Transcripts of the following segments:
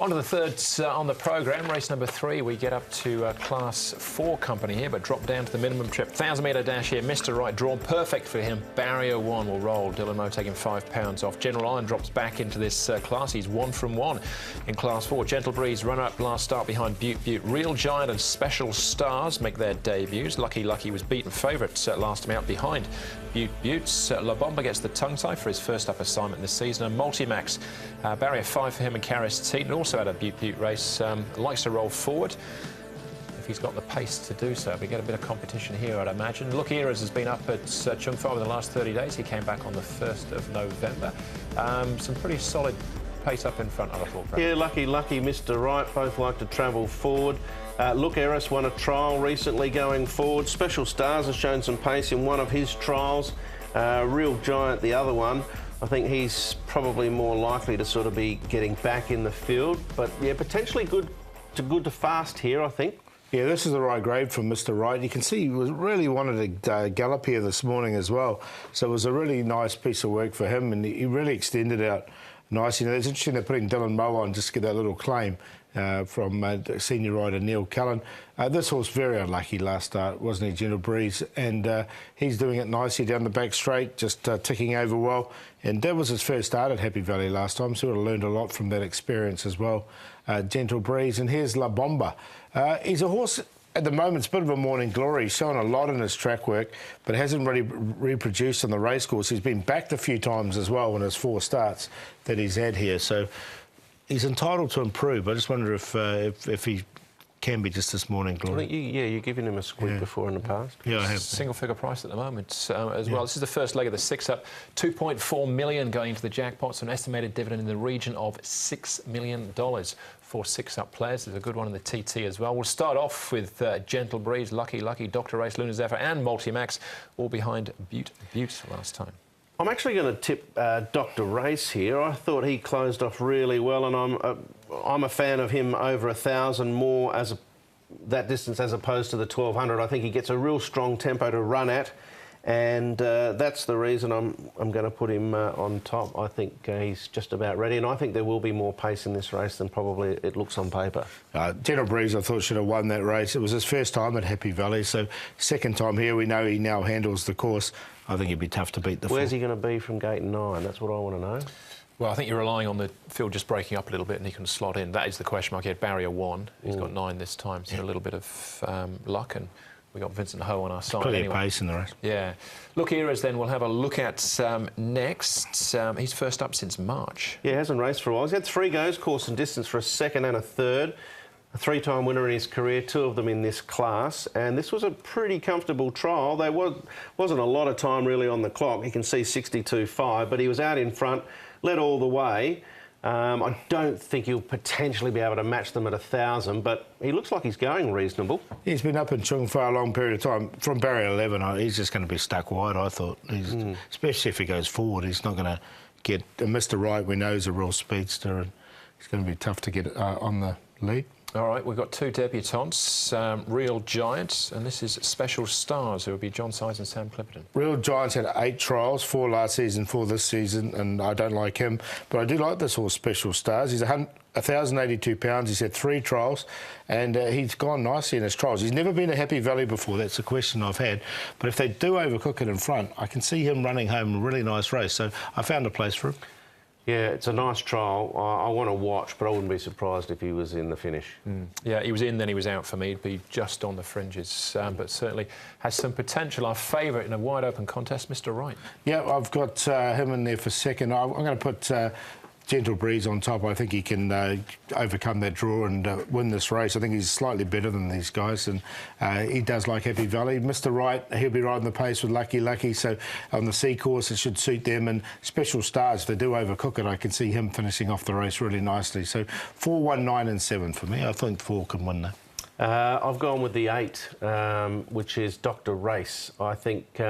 On to the third on the programme, race number 3. We get up to Class 4 company here, but drop down to the minimum trip. 1,000-metre dash here, Mr. Right, drawn perfect for him. Barrier 1 will roll. Dylan Moe taking £5 off. General Iron drops back into this class. He's 1 from 1 in Class 4. Gentle Breeze, runner-up last start behind Butte Butte. Real Giant and Special Stars make their debuts. Lucky Lucky was beaten favourite last time out behind Butte Butte. La Bomba gets the tongue tie for his first up assignment this season. And Multimax, barrier 5 for him and Caris Teaton. Also had a Butte Butte race, likes to roll forward if he's got the pace to do so. We get a bit of competition here, I'd imagine. Look, Eras has been up at Chung Fa in the last 30 days. He came back on the 1st of November. Some pretty solid pace up in front, I thought. Yeah, Lucky Lucky, Mr. Right, both like to travel forward. Look, Eris won a trial recently going forward. Special Stars has shown some pace in one of his trials. Real Giant, the other one. I think he's probably more likely to sort of be getting back in the field. But, yeah, potentially good to fast here, I think. Yeah, this is the right grade for Mr. Right. You can see he really wanted to gallop here this morning as well. So it was a really nice piece of work for him, and he really extended out nicely. You know, it's interesting they're putting Dylan Moe on just to get that little claim from senior rider Neil Cullen. This horse very unlucky last start, wasn't he, Gentle Breeze? And he's doing it nicely down the back straight, just ticking over well. And that was his first start at Happy Valley last time, so he would have learned a lot from that experience as well. Gentle Breeze. And here's La Bomba. He's a horse at the moment, it's a bit of a morning glory. He's shown a lot in his track work, but hasn't really reproduced on the racecourse. He's been backed a few times as well in his 4 starts that he's had here. So he's entitled to improve. I just wonder if he can be just this morning glory. You're giving him a squeak before in the past. Yeah, I have. Single figure price at the moment as well. This is the first leg of the 6-up. 2.4 million going into the jackpot, so an estimated dividend in the region of $6 million for 6-up players. There's a good one in the TT as well. We'll start off with Gentle Breeze, Lucky Lucky, Dr. Race, Lunar Zephyr and Multimax, all behind Butte Butte last time. I'm actually going to tip Dr. Race here. I thought he closed off really well, and I'm a fan of him over 1,000 more as that distance as opposed to the 1,200. I think he gets a real strong tempo to run at, and that's the reason I'm going to put him on top. I think he's just about ready, and I think there will be more pace in this race than probably it looks on paper. Gentle Breeze, I thought, should have won that race. It was his first time at Happy Valley, so second time here. We know he now handles the course. I think it'd be tough to beat the Where's he going to be from gate 9? That's what I want to know. Well, I think you're relying on the field just breaking up a little bit and he can slot in. That is the question mark. He had barrier 1. He's got 9 this time, so a little bit of luck, and we got Vincent Ho on our side. Plenty of pace in the race. Yeah. Look, Eras then we'll have a look at next. He's first up since March. Yeah, hasn't raced for a while. He's had 3 goes, course and distance, for a 2nd and a 3rd. A 3-time winner in his career, 2 of them in this class, and this was a pretty comfortable trial. There wasn't a lot of time really on the clock. You can see 62.5, but he was out in front, led all the way. I don't think he'll potentially be able to match them at 1,000, but he looks like he's going reasonable. He's been up in Chung Fa a long period of time. From barrier 11, he's just going to be stuck wide, I thought. Especially if he goes forward, he's not going to get... Mr. Right, we know, is a real speedster, and it's going to be tough to get on the lead. All right, we've got 2 debutantes, Real Giants, and this is Special Stars, who will be John Sides and Sam Clipperton. Real Giants had 8 trials, 4 last season, 4 this season, and I don't like him. But I do like this horse, Special Stars. He's 1,082 pounds. He's had 3 trials, and he's gone nicely in his trials. He's never been a Happy Valley before. That's a question I've had. But if they do overcook it in front, I can see him running home a really nice race. So I found a place for him. Yeah, it's a nice trial. I want to watch, but I wouldn't be surprised if he was in the finish. Yeah, he was in, then he was out for me. He'd be just on the fringes, but certainly has some potential. Our favourite in a wide-open contest, Mr. Right. Yeah, I've got him in there for 2nd. I'm going to put Gentle Breeze on top. I think he can overcome that draw and win this race. I think he's slightly better than these guys, and he does like Happy Valley. Mr. Right, he'll be riding the pace with Lucky Lucky, so on the C course it should suit them. And Special Stars, if they do overcook it, I can see him finishing off the race really nicely. So 4, 1, 9 and 7 for me. I think 4 can win that. I've gone with the 8, which is Dr. Race. I think...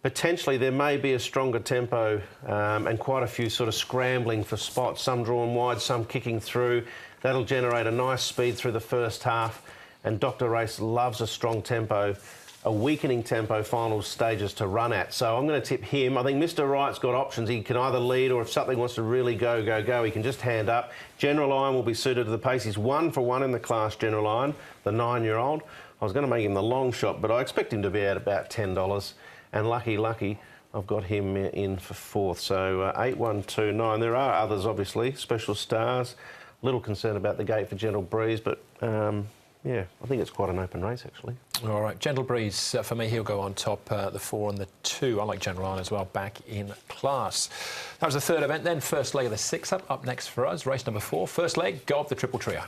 potentially there may be a stronger tempo and quite a few sort of scrambling for spots, some drawn wide, some kicking through. That'll generate a nice speed through the first half, and Dr. Race loves a strong tempo. a weakening tempo final stages to run at. So I'm going to tip him. I think Mr. Right's got options. He can either lead, or if something wants to really go, he can just hand up. General Iron will be suited to the pace. He's 1 for 1 in the class, General Iron, the 9-year-old. I was going to make him the long shot, but I expect him to be at about $10. And Lucky, I've got him in for 4th. So 8, 1, 2, 9. There are others, obviously, Special Stars. A little concerned about the gate for Gentle Breeze, but yeah, I think it's quite an open race, actually. All right, Gentle Breeze, for me, he'll go on top, the 4 and the 2. I like General Iron as well, back in class. That was the third event then. First leg of the 6-up. Up next for us, race number 4. First leg, go up the Triple Trio.